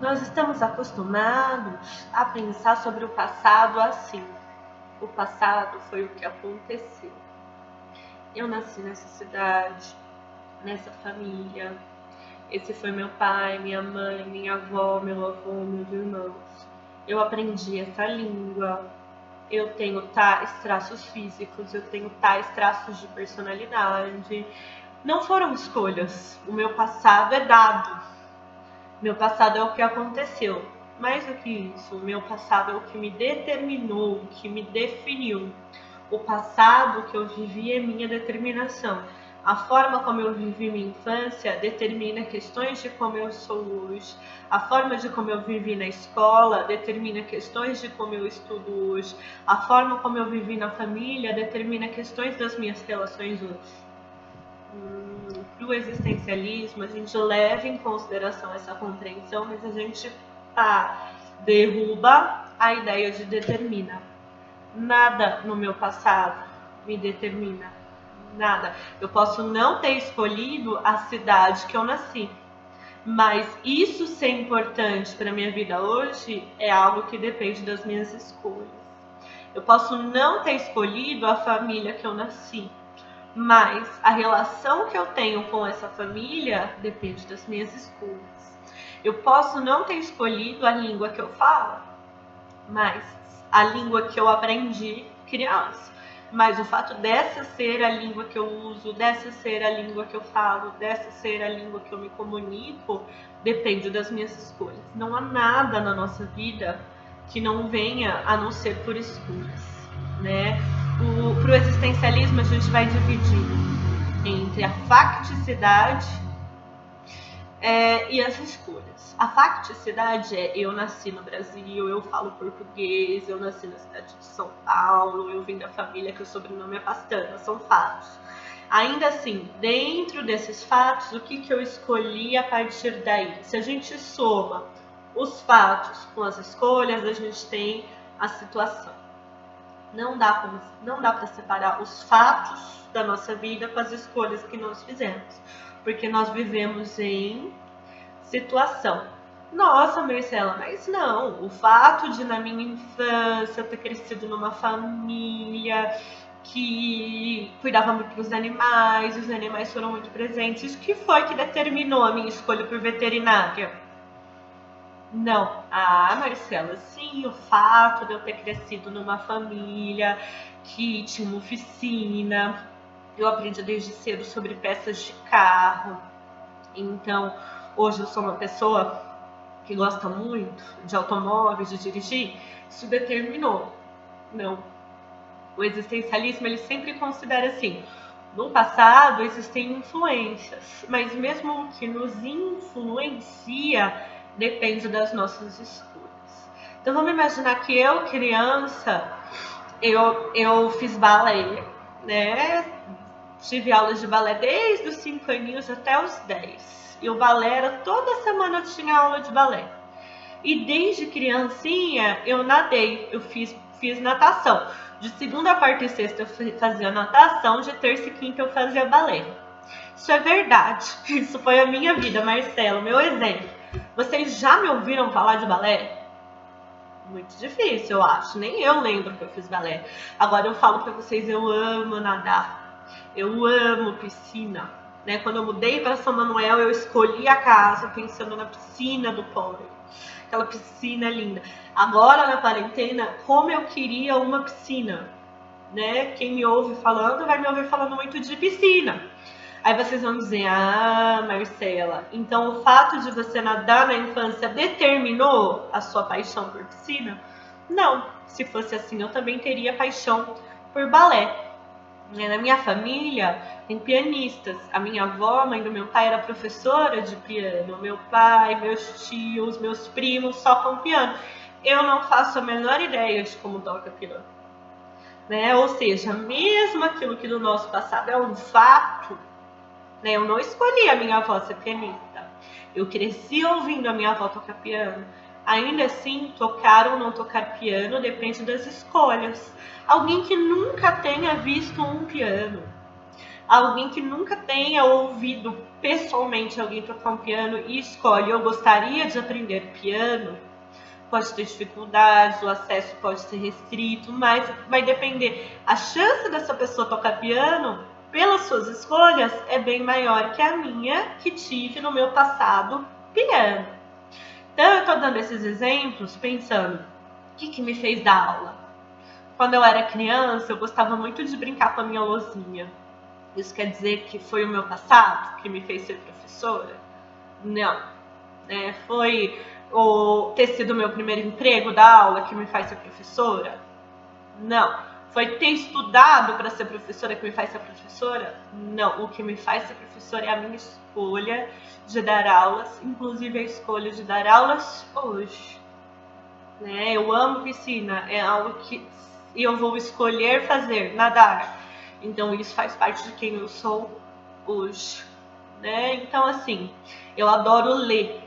Nós estamos acostumados a pensar sobre o passado assim. O passado foi o que aconteceu. Eu nasci nessa cidade, nessa família. Esse foi meu pai, minha mãe, minha avó, meu avô, meus irmãos. Eu aprendi essa língua. Eu tenho tais traços físicos, eu tenho tais traços de personalidade. Não foram escolhas. O meu passado é dado. Meu passado é o que aconteceu. Mais do que isso, o meu passado é o que me determinou, o que me definiu. O passado que eu vivi é minha determinação. A forma como eu vivi minha infância determina questões de como eu sou hoje. A forma de como eu vivi na escola determina questões de como eu estudo hoje. A forma como eu vivi na família determina questões das minhas relações hoje. Para o existencialismo, a gente leva em consideração essa compreensão, mas a gente derruba a ideia de determina. Nada no meu passado me determina, nada. Eu posso não ter escolhido a cidade que eu nasci, mas isso ser importante para a minha vida hoje é algo que depende das minhas escolhas. Eu posso não ter escolhido a família que eu nasci, mas a relação que eu tenho com essa família depende das minhas escolhas. Eu posso não ter escolhido a língua que eu falo, mas a língua que eu aprendi criança. Mas o fato dessa ser a língua que eu uso, dessa ser a língua que eu falo, dessa ser a língua que eu me comunico, depende das minhas escolhas. Não há nada na nossa vida que não venha a não ser por escolhas, né? Para o existencialismo, a gente vai dividir entre a facticidade e as escolhas. A facticidade é: eu nasci no Brasil, eu falo português, eu nasci na cidade de São Paulo, eu vim da família que o sobrenome é Pastana, são fatos. Ainda assim, dentro desses fatos, o que eu escolhi a partir daí? Se a gente soma os fatos com as escolhas, a gente tem a situação. Não dá para separar os fatos da nossa vida com as escolhas que nós fizemos, porque nós vivemos em situação. Nossa, Marcela, mas não, o fato de na minha infância ter crescido numa família que cuidava muito dos animais, os animais foram muito presentes, isso que foi que determinou a minha escolha por veterinária? Não. Ah, Marcela, sim, o fato de eu ter crescido numa família que tinha uma oficina, eu aprendi desde cedo sobre peças de carro. Então, hoje eu sou uma pessoa que gosta muito de automóveis, de dirigir. Isso determinou. Não. O existencialismo, ele sempre considera assim: no passado existem influências, mas mesmo o que nos influencia depende das nossas escolhas. Então vamos imaginar que eu, criança, eu fiz balé, né? Tive aulas de balé desde os 5 aninhos até os 10. E o balé era, toda semana eu tinha aula de balé. E desde criancinha eu nadei, eu fiz natação. De segunda, quarta e sexta eu fazia natação, de terça e quinta eu fazia balé. Isso é verdade, isso foi a minha vida, Marcelo, meu exemplo. Vocês já me ouviram falar de balé? Muito difícil, eu acho. Nem eu lembro que eu fiz balé. Agora eu falo pra vocês, eu amo nadar. Eu amo piscina. Né? Quando eu mudei para São Manuel, eu escolhi a casa pensando na piscina do Polo. Aquela piscina linda. Agora na quarentena, como eu queria uma piscina. Né? Quem me ouve falando vai me ouvir falando muito de piscina. Aí vocês vão dizer: ah, Marcela, então o fato de você nadar na infância determinou a sua paixão por piscina? Não, se fosse assim eu também teria paixão por balé. Na minha família tem pianistas. A minha avó, mãe do meu pai, era professora de piano. Meu pai, meus tios, meus primos só com piano. Eu não faço a menor ideia de como toca piano. Né? Ou seja, mesmo aquilo que no nosso passado é um fato, né? Eu não escolhi a minha avó ser pianista. Eu cresci ouvindo a minha avó tocar piano. Ainda assim, tocar ou não tocar piano depende das escolhas. Alguém que nunca tenha visto um piano, Alguém que nunca tenha ouvido pessoalmente alguém tocar um piano e escolhe, eu gostaria de aprender piano, pode ter dificuldades, o acesso pode ser restrito, mas vai depender. A chance dessa pessoa tocar piano, pelas suas escolhas, é bem maior que a minha, que tive no meu passado piano. Então eu estou dando esses exemplos pensando, o que me fez dar aula? Quando eu era criança, eu gostava muito de brincar com a minha lousinha. Isso quer dizer que foi o meu passado que me fez ser professora? Não. Foi ter sido o meu primeiro emprego da aula que me faz ser professora? Não. Foi ter estudado para ser professora que me faz ser professora? Não. O que me faz ser professora é a minha escolha de dar aulas, inclusive a escolha de dar aulas hoje. Eu amo piscina, é algo que eu vou escolher fazer, nadar. Então isso faz parte de quem eu sou hoje. Então assim, eu adoro ler.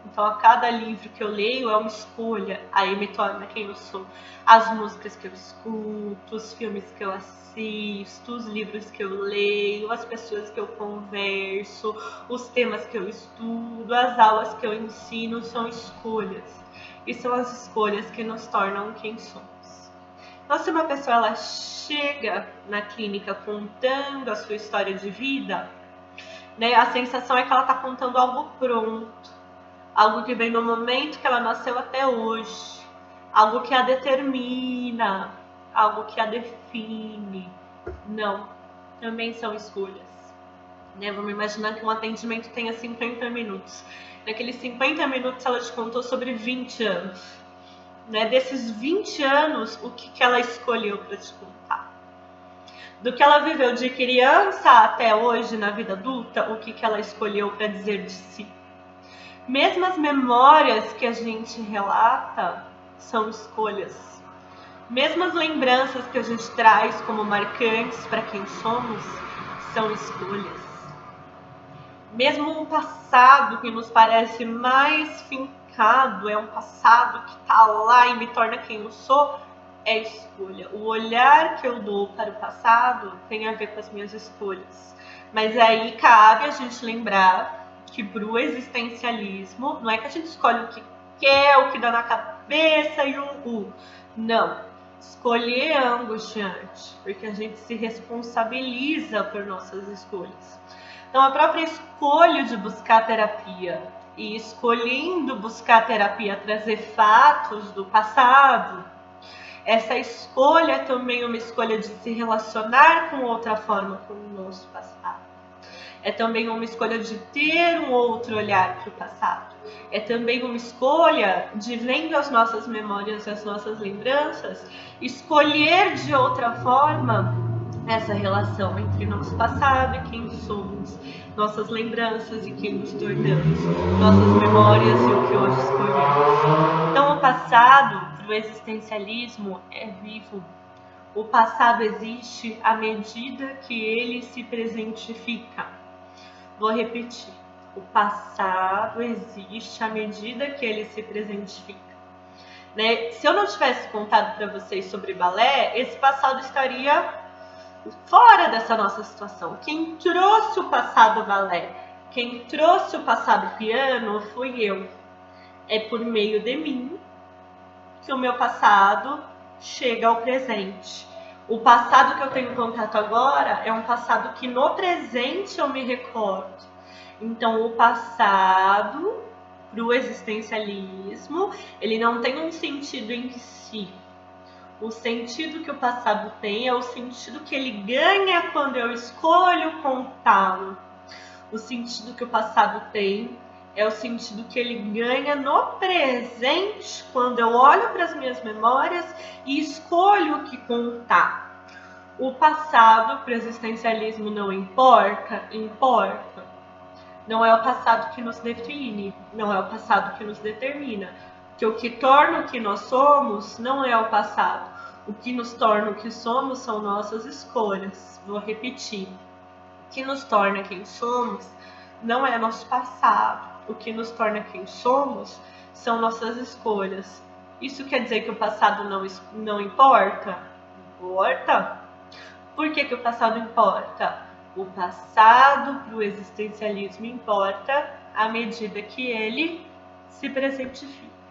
Então a cada livro que eu leio é uma escolha, aí me torna quem eu sou. As músicas que eu escuto, os filmes que eu assisto, os livros que eu leio, as pessoas que eu converso, os temas que eu estudo, as aulas que eu ensino são escolhas. E são as escolhas que nos tornam quem somos. Então, se uma pessoa ela chega na clínica contando a sua história de vida, a sensação é que ela está contando algo pronto, algo que vem no momento que ela nasceu até hoje, algo que a determina, algo que a define. Não, também são escolhas. Vamos imaginar que um atendimento tenha 50 minutos. Naqueles 50 minutos ela te contou sobre 20 anos. Desses 20 anos, o que ela escolheu para te contar? Do que ela viveu de criança até hoje na vida adulta, o que ela escolheu para dizer de si? Mesmo as memórias que a gente relata são escolhas. Mesmo as lembranças que a gente traz como marcantes para quem somos são escolhas. Mesmo um passado que nos parece mais fincado, é um passado que está lá e me torna quem eu sou, é escolha. O olhar que eu dou para o passado tem a ver com as minhas escolhas. Mas aí cabe a gente lembrar que pro existencialismo, não é que a gente escolhe o que quer, o que dá na cabeça e não. Escolher é angustiante, porque a gente se responsabiliza por nossas escolhas. Então, a própria escolha de buscar terapia e escolhendo buscar terapia, trazer fatos do passado, essa escolha é também uma escolha de se relacionar com outra forma com o nosso passado. É também uma escolha de ter um outro olhar para o passado. É também uma escolha de, vendo as nossas memórias, as nossas lembranças, escolher de outra forma essa relação entre nosso passado e quem somos, nossas lembranças e quem nos tornamos, nossas memórias e o que hoje escolhemos. Então, o passado, para o existencialismo, é vivo. O passado existe à medida que ele se presentifica. Vou repetir. O passado existe à medida que ele se presentifica. Se eu não tivesse contado para vocês sobre balé, esse passado estaria fora dessa nossa situação. Quem trouxe o passado balé, quem trouxe o passado piano, fui eu. É por meio de mim que o meu passado chega ao presente. O passado que eu tenho contato agora é um passado que no presente eu me recordo. Então, o passado, para o existencialismo, ele não tem um sentido em si. O sentido que o passado tem é o sentido que ele ganha quando eu escolho contá-lo. O sentido que o passado tem é o sentido que ele ganha no presente, quando eu olho para as minhas memórias e escolho o que contar. O passado, para o existencialismo, não importa? Importa. Não é o passado que nos define, não é o passado que nos determina. Porque o que torna o que nós somos não é o passado. O que nos torna o que somos são nossas escolhas. Vou repetir. O que nos torna quem somos não é nosso passado. O que nos torna quem somos são nossas escolhas. Isso quer dizer que o passado não importa? Importa. Por que o passado importa? O passado para o existencialismo importa à medida que ele se presentifica.